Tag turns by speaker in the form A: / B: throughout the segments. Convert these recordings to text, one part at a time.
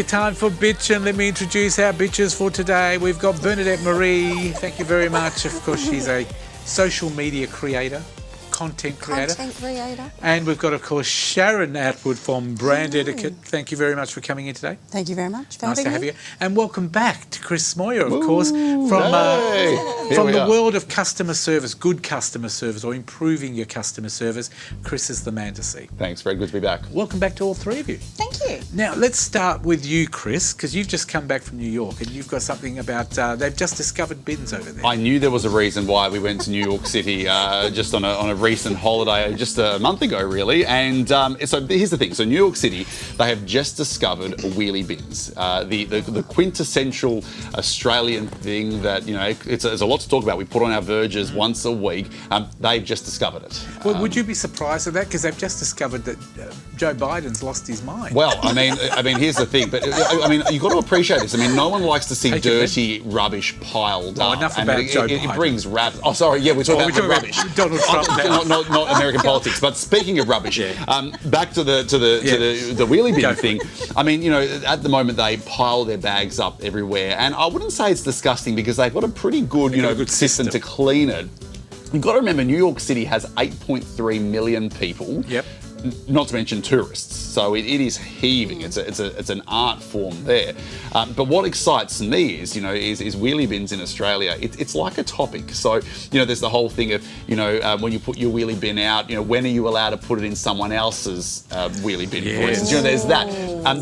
A: Time for Bitch, and let me introduce our bitches for today. We've got Bernadette Marie. Thank you very much. Of course, she's a social media creator, content creator. And we've got, of course, Sharon Atwood from Brand Etiquette. Thank you very much for coming in today.
B: Thank you very much for
A: Nice to have
B: me.
A: you. And welcome back to Chris Moyer, of course, from the world of customer service, good customer service, or improving your customer service. Chris is the man to see.
C: Thanks, very good to be back.
A: Welcome back to all three of you.
B: Thank you.
A: Now, let's start with you, Chris, because you've just come back from New York and you've got something about, they've just discovered bins over there.
C: I knew there was a reason why we went to New York City just on a recent holiday, just a month ago, really. And so here's the thing. So New York City, they have just discovered wheelie bins, the quintessential Australian thing that, you know, there's a lot to talk about. We put on our verges once a week. They've just discovered it.
A: Well, would you be surprised at that? Because they've just discovered that Joe Biden's lost his mind.
C: Well, I mean, here's the thing. But I mean, you've got to appreciate this. I mean, no one likes to see dirty rubbish piled up.
A: Enough about Joe Biden.
C: It brings Oh, sorry. Yeah, we're talking about rubbish.
A: Donald Trump.
C: Not American politics. But speaking of rubbish, back to the wheelie bin thing. I mean, you know, at the moment they pile their bags up everywhere, and I wouldn't say it's disgusting because they've got a pretty good, good system to clean it. You've got to remember, New York City has 8.3 million people. Yep. Not to mention tourists, so it is heaving. It's an art form there. But what excites me is wheelie bins in Australia. It's like a topic. So there's the whole thing of when you put your wheelie bin out, when are you allowed to put it in someone else's wheelie bin? For instance, there's that.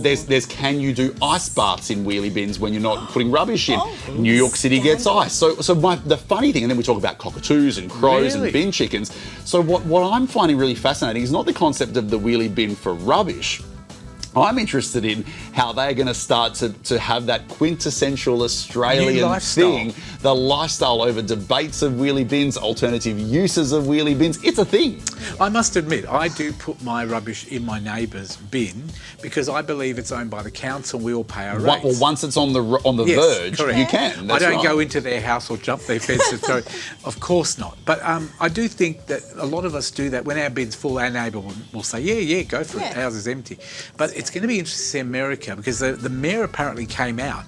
C: There's can you do ice baths in wheelie bins when you're not putting rubbish in? New York City gets ice. So the funny thing, and then we talk about cockatoos and crows and bin chickens. So what I'm finding really fascinating is not the concept of the wheelie bin for rubbish. I'm interested in how they're going to start to have that quintessential Australian thing, the lifestyle over debates of wheelie bins, alternative uses of wheelie bins. It's a thing.
A: I must admit, I do put my rubbish in my neighbour's bin because I believe it's owned by the council. We all pay our rates.
C: Well, once it's on the verge,
A: correct.
C: You can.
A: I don't go into their house or jump their fence and throw. Of course not. But I do think that a lot of us do that. When our bin's full, our neighbour will say, yeah, go for it. Ours is empty. But it's going to be interesting to see America because the mayor apparently came out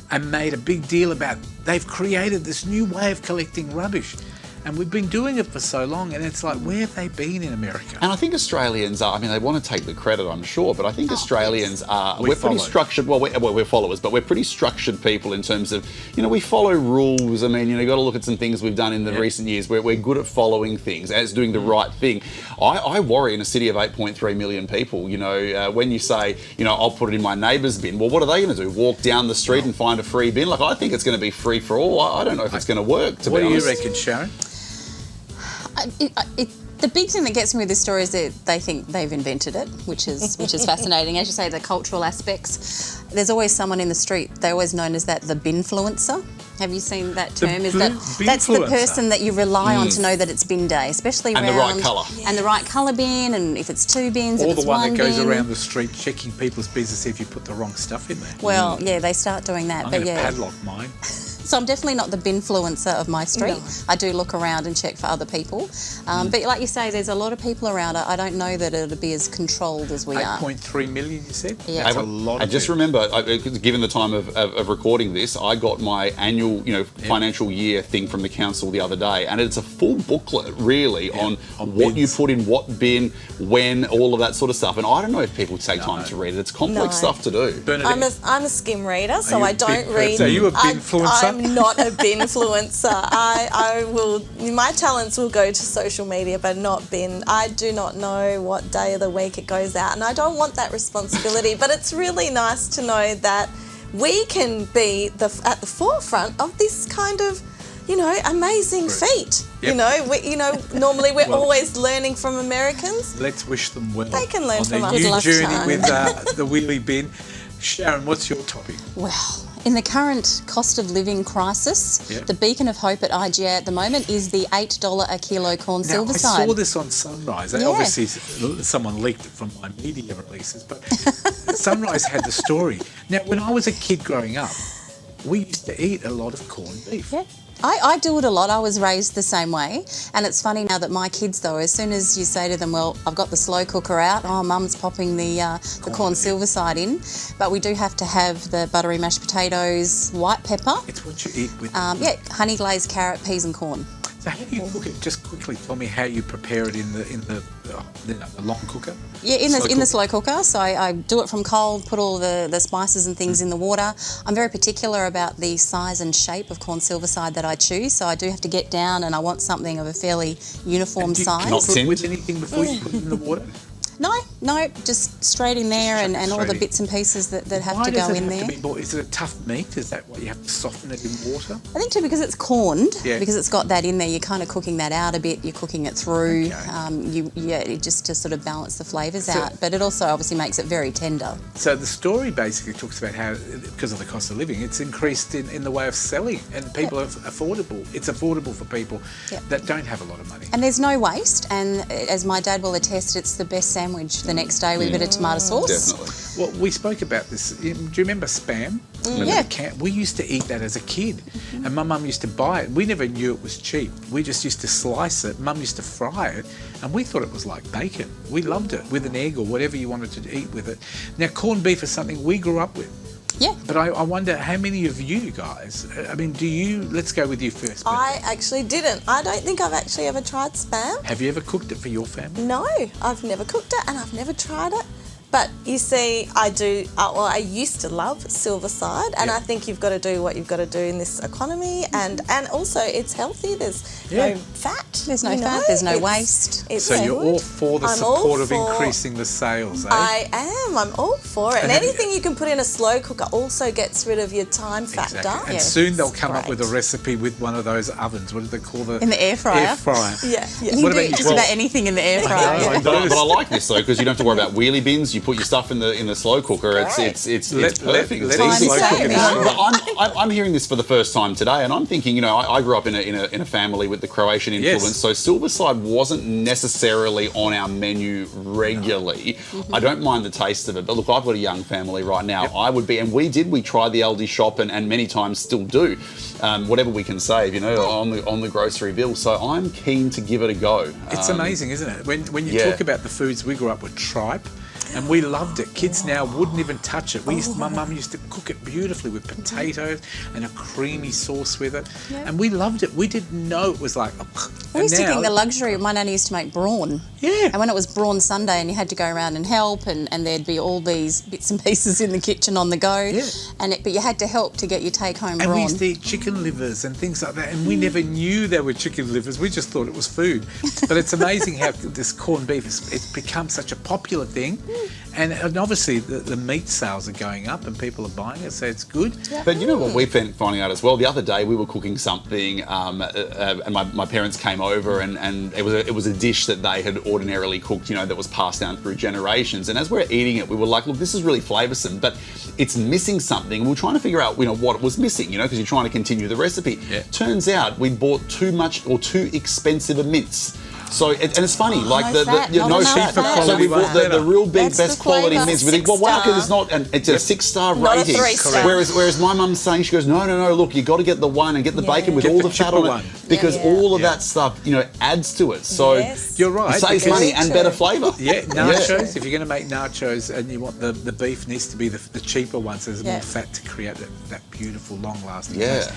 A: and made a big deal about they've created this new way of collecting rubbish. And we've been doing it for so long, and it's like, where have they been in America? And
C: I think Australians are, they want to take the credit, I'm sure, but I think Australians are, we're pretty structured, we're followers, but we're pretty structured people in terms of, we follow rules. You've got to look at some things we've done in the recent years where we're good at following things, as doing the right thing. I worry in a city of 8.3 million people, when you say, I'll put it in my neighbour's bin, well, what are they going to do? Walk down the street and find a free bin? Like, I think it's going to be free for all. I don't know if it's going to work, to be honest.
A: What do you reckon, Sharon?
B: The big thing that gets me with this story is that they think they've invented it, which is fascinating. As you say, the cultural aspects. There's always someone in the street. They're always known as the binfluencer. Have you seen that term? That's the person that you rely on to know that it's bin day, especially around...
C: And the right colour.
B: And the right colour bin, and if it's two bins,
A: or
B: if it's
A: the one that goes
B: bin.
A: around the street checking people's bins to see if you put the wrong stuff in there.
B: Well, yeah, they start doing that.
A: I'm going to padlock mine.
B: So I'm definitely not the binfluencer of my street. No. I do look around and check for other people. But like you say, there's a lot of people around. I don't know that it'll be as controlled as we are.
A: 8.3 million, you said?
B: Yeah.
A: That's a lot.
C: I just remember, given the time of recording this, I got my annual, financial year thing from the council the other day, and it's a full booklet, really, on what you put in what bin, when, all of that sort of stuff. And I don't know if people take time to read it. It's complex stuff to do.
D: I'm a skim reader, so I don't read.
A: So are you a binfluencer?
D: I'm not a binfluencer. I will. My talents will go to social media, but not bin. I do not know what day of the week it goes out, and I don't want that responsibility. But it's really nice to know that we can be at the forefront of this kind of, amazing feat. Yep. Normally we're always learning from Americans.
A: Let's wish them well.
D: They can learn from us.
A: On their new journey with the wheelie bin. Sharon, what's your topic?
B: Well, in the current cost of living crisis, the beacon of hope at IGA at the moment is the $8 a kilo corn silverside.
A: I saw this on Sunrise. Obviously, someone leaked it from my media releases, but Sunrise had the story. Now, when I was a kid growing up, we used to eat a lot of corned beef.
B: Yeah. I do it a lot. I was raised the same way. And it's funny now that my kids, though, as soon as you say to them, well, I've got the slow cooker out, oh, Mum's popping the corn silver side in, but we do have to have the buttery mashed potatoes, white pepper.
A: It's what you eat with.
B: Yeah, honey glazed carrot, peas and corn.
A: So how do you cook it? Just quickly tell me how you prepare it in the long cooker.
B: Yeah, in the slow cooker. So I do it from cold, put all the spices and things in the water. I'm very particular about the size and shape of corn silver side that I choose. So I do have to get down and I want something of a fairly uniform size.
C: Not
A: Put with anything before you put it in the water?
B: No, just straight in there and all the bits and pieces that have to go in there.
A: Is it a tough meat? Is that why you have to soften it in water?
B: I think too, because it's corned, because it's got that in there, you're kind of cooking that out a bit, you're cooking it through, just to sort of balance the flavours out. But it also obviously makes it very tender.
A: So the story basically talks about how, because of the cost of living, it's increased in the way of selling, and people are affordable. It's affordable for people that don't have a lot of money.
B: And there's no waste, and as my dad will attest, it's the best sandwich the next day with a bit of tomato sauce.
C: Definitely.
A: Well, we spoke about this. Do you remember Spam? We used to eat that as a kid, and my mum used to buy it. We never knew it was cheap. We just used to slice it. Mum used to fry it, and we thought it was like bacon. We loved it with an egg or whatever you wanted to eat with it. Now, corned beef is something we grew up with.
B: Yeah.
A: But I wonder how many of you guys, I mean, let's go with you first.
D: I actually didn't. I don't think I've actually ever tried Spam.
A: Have you ever cooked it for your family?
D: No, I've never cooked it and I've never tried it. But you see, I do. I used to love Silverside, and I think you've got to do what you've got to do in this economy, and also it's healthy. There's no fat.
B: There's no fat. There's no waste.
A: So you're all for the support of increasing the sales, eh?
D: I am. I'm all for it. And anything you can put in a slow cooker also gets rid of your time factor.
A: Exactly. And soon they'll come up with a recipe with one of those ovens. What do they call the?
B: In the air fryer.
A: Air fryer.
D: Yeah.
B: You can do just about anything in the air fryer.
C: But I like this though, because you don't have to worry about wheelie bins. You put your stuff in the slow cooker. It's perfect. It's easy. I'm hearing this for the first time today, and I'm thinking, I grew up in a family with the Croatian influence, so Silverside wasn't necessarily on our menu regularly. I don't mind the taste of it, but look, I've got a young family right now. I would be, and we tried the Aldi shop, and many times still do. Whatever we can save, on the grocery bill. So I'm keen to give it a go.
A: It's amazing, isn't it? When you talk about the foods, we grew up with tripe. And we loved it. Kids now wouldn't even touch it. My mum used to cook it beautifully with potatoes and a creamy sauce with it. Yep. And we loved it. We didn't know it was like...
B: We used to think the luxury, my nanny used to make brawn.
A: Yeah.
B: And when it was Brawn Sunday and you had to go around and help and there'd be all these bits and pieces in the kitchen on the go. Yeah. But you had to help to get your take-home brawn.
A: And we used to eat chicken livers and things like that. And we never knew they were chicken livers. We just thought it was food. But it's amazing how this corned beef, it's become such a popular thing. And obviously the meat sales are going up and people are buying it, so it's good. Yeah.
C: But you know what we've been finding out as well? The other day we were cooking something and my parents came over and it was a dish that they had ordinarily cooked, that was passed down through generations. And as we're eating it, we were like, look, this is really flavoursome, but it's missing something. We're trying to figure out, what it was missing, because you're trying to continue the recipe. Yeah. Turns out we'd bought too much or too expensive a mince. So and it's funny, like
B: no fat.
C: So we bought the real big, best quality mince. We think, well, why can it's not? And it's a 6-star rating.
D: Not a 3-star.
C: Whereas my mum's saying, she goes, no, look, you got to get the one and get the bacon with all the fat on it, because all of that stuff, adds to it. So
A: you're right.
C: It saves money and better flavour.
A: Yeah, nachos. If you're going to make nachos and you want the beef needs to be the cheaper ones, there's more fat to create that beautiful, long-lasting taste.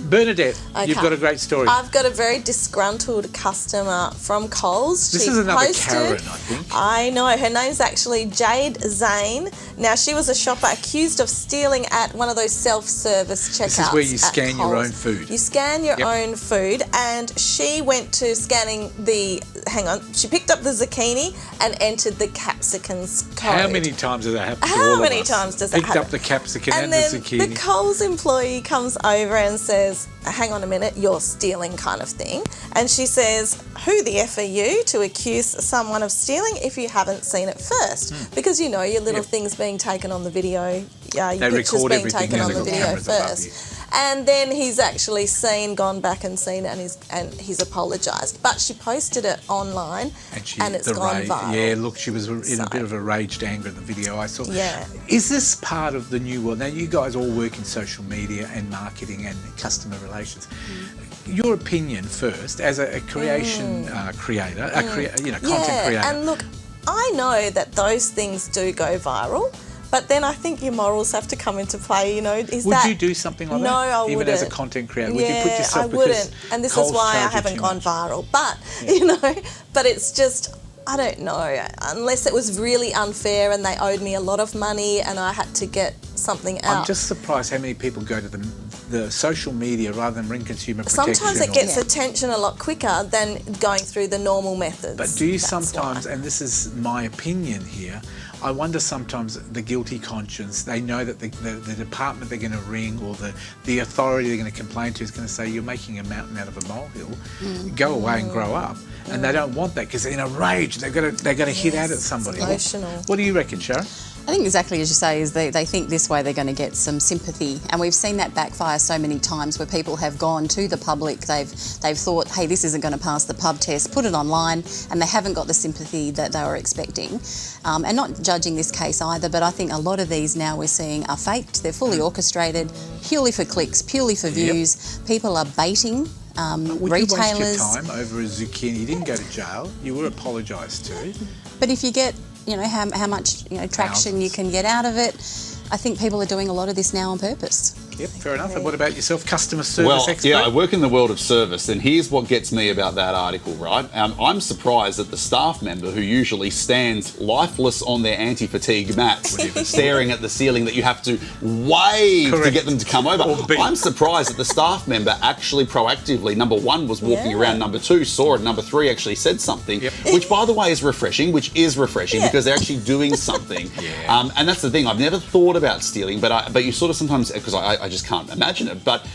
A: Bernadette, you've got a great story.
D: I've got a very disgruntled customer from Coles.
A: This is another Karen, I think.
D: I know. Her name's actually Jade Zane. Now, she was a shopper accused of stealing at one of those self-service checkouts.
A: This is where you scan your own food.
D: You scan your own food, and she went to scanning she picked up the zucchini and entered the capsicum's code.
A: How many times does that happen to all
D: How
A: of
D: many
A: us?
D: times does that happen?
A: Picked up the capsicum and
D: then
A: the zucchini.
D: the Coles employee comes over and says, hang on a minute, you're stealing, kind of thing. And she says, who the F are you to accuse someone of stealing if you haven't seen it first? Because your little things being taken on the video, your pictures being taken on the video first. And then he's actually gone back and seen it, and he's apologised. But she posted it online, and it's gone viral.
A: Yeah, look, she was in a bit of a raged anger in the video I saw.
D: Yeah.
A: Is this part of the new world? Now, you guys all work in social media and marketing and customer relations. your opinion first as a creation creator, content creator.
D: And look, I know that those things do go viral, but then I think your morals have to come into play. You know,
A: would you do something like that?
D: No, I wouldn't.
A: Even as a content creator, would you
D: Yeah,
A: put yourself?
D: I wouldn't,
A: because
D: and this
A: Coles
D: is why I
A: charge you
D: haven't
A: too
D: gone
A: much?
D: viral. But you know, but it's just. I don't know, unless it was really unfair and they owed me a lot of money and I had to get something out.
A: I'm just surprised how many people go to the social media rather than ring consumer protection.
D: Sometimes it gets attention a lot quicker than going through the normal methods.
A: But do you
D: That's
A: sometimes,
D: why.
A: and this is my opinion here, I wonder sometimes the guilty conscience, they know that the department they're going to ring or the authority they're going to complain to is going to say, you're making a mountain out of a molehill, go away and grow up. And they don't want that because in a rage, they're going to hit out at somebody.
D: Emotional.
A: What do you reckon, Sharon?
B: I think exactly as you say is they think this way they're going to get some sympathy, and we've seen that backfire so many times where people have gone to the public, they've thought, hey, this isn't going to pass the pub test, put it online, and they haven't got the sympathy that they were expecting. And not judging this case either, but I think a lot of these now we're seeing are faked, they're fully orchestrated, purely for clicks, purely for views. People are baiting
A: Would
B: retailers.
A: you waste your time over a zucchini? You didn't go to jail. You were apologised to.
B: But if you get, how much traction you can get out of it, I think people are doing a lot of this now on purpose.
A: Yep, fair enough. And what about yourself, customer service
C: Well,
A: expert?
C: yeah, I work in the world of service, and here's what gets me about that article, right? I'm surprised that the staff member who usually stands lifeless on their anti-fatigue mat, staring at the ceiling that you have to wave to get them to come over. I'm surprised that the staff member actually proactively, number one, was walking around, number two, saw it, number three, actually said something, which, by the way, is refreshing, because they're actually doing something. And that's the thing. I've never thought about stealing, but you sort of sometimes, because I just can't imagine it, but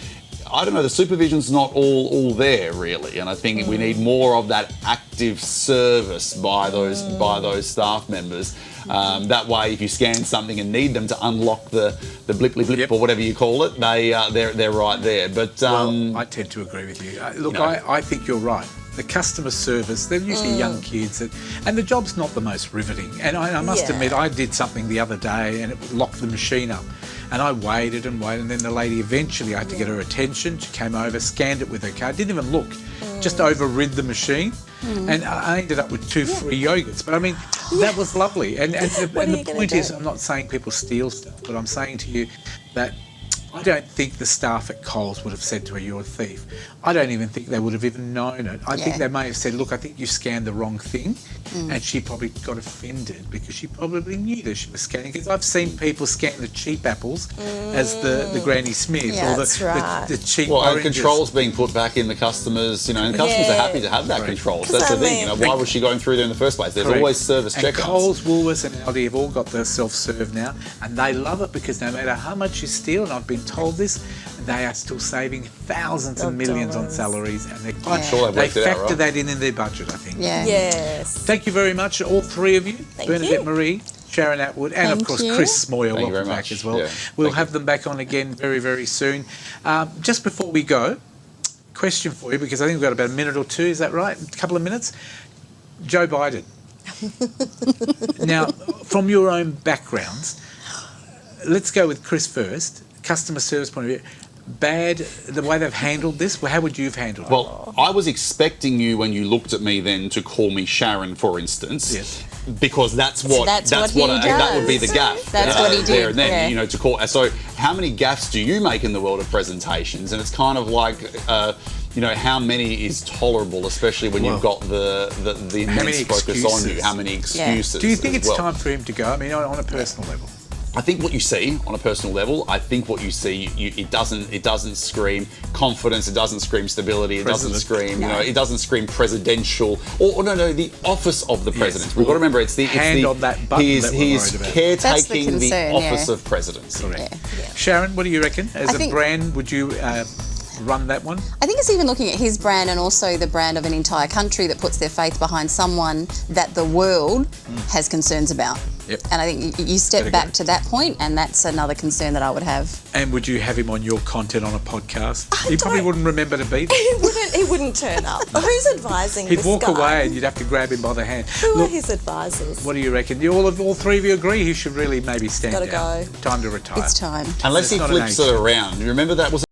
C: I don't know, the supervision's not all there really, and I think we need more of that active service by those staff members. That way, if you scan something and need them to unlock the blip or whatever you call it, they're right there. But
A: well, I tend to agree with you. Look, I think you're right. The customer service, they're usually young kids, and the job's not the most riveting. And I must admit, I did something the other day and it locked the machine up. And I waited, and then the lady eventually, I had to get her attention. She came over, scanned it with her card, didn't even look, just overrid the machine. And I ended up with 2 free yogurts. But I mean, that was lovely. And the point is, I'm not saying people steal stuff, but I'm saying to you that I don't think the staff at Coles would have said to her, you're a thief. I don't even think they would have even known it. I think they may have said, look, I think you scanned the wrong thing. And she probably got offended because she probably knew that she was scanning. Because I've seen people scan the cheap apples as the Granny Smith or the cheap oranges.
C: And controls being put back in the customers, and customers are happy to have that control. So that's the thing, why was she going through there in the first place? There's always service checkouts.
A: Coles, Woolworths and Aldi have all got the self-serve now, and they love it because no matter how much you steal, and I've been told this, they are still saving thousands and millions on salaries, and they factor that in their budget, I think.
D: Yes.
A: Thank you very much, all three of you. Bernadette Marie, Sharon Atwood, and of course Chris Moyer. Welcome back as well. We'll have them back on again very, very soon. Just before we go, question for you, because I think we've got about a minute or two, is that right? A couple of minutes? Joe Biden. Now, from your own backgrounds, let's go with Chris first. Customer service point of view. Bad, the way they've handled this, how would you have handled it?
C: Well, I was expecting you, when you looked at me then, to call me Sharon, for instance.
A: Yes.
C: Because that would be the gaff.
B: That's what he did.
C: There and then, to call. So, how many gaffes do you make in the world of presentations? And it's kind of like, how many is tolerable, especially when you've got the immense focus on you. How many excuses?
A: Do you think it's time for him to go? I mean, on a personal level.
C: I think what you see on a personal level, it doesn't scream confidence, it doesn't scream stability, it doesn't scream, it doesn't scream presidential, the office of the president.
A: Yes.
C: We've got to remember it's the
A: on that button
C: he's caretaking the office
B: yeah.
C: of president.
A: Correct. Sharon, what do you reckon? As a brand, would you run that one?
B: I think it's even looking at his brand and also the brand of an entire country that puts their faith behind someone that the world has concerns about.
A: Yep.
B: And I think you step back to that point, and that's another concern that I would have.
A: And would you have him on your content on a podcast? He probably wouldn't remember to be there.
D: He wouldn't turn up. Who's advising
A: He'd
D: this
A: walk
D: guy?
A: away and you'd have to grab him by the hand.
D: Who are his advisors?
A: What do you reckon? All three of you agree he should really maybe stand down.
D: Gotta go.
A: Time to retire.
B: It's time.
C: Unless he flips it around. You remember that was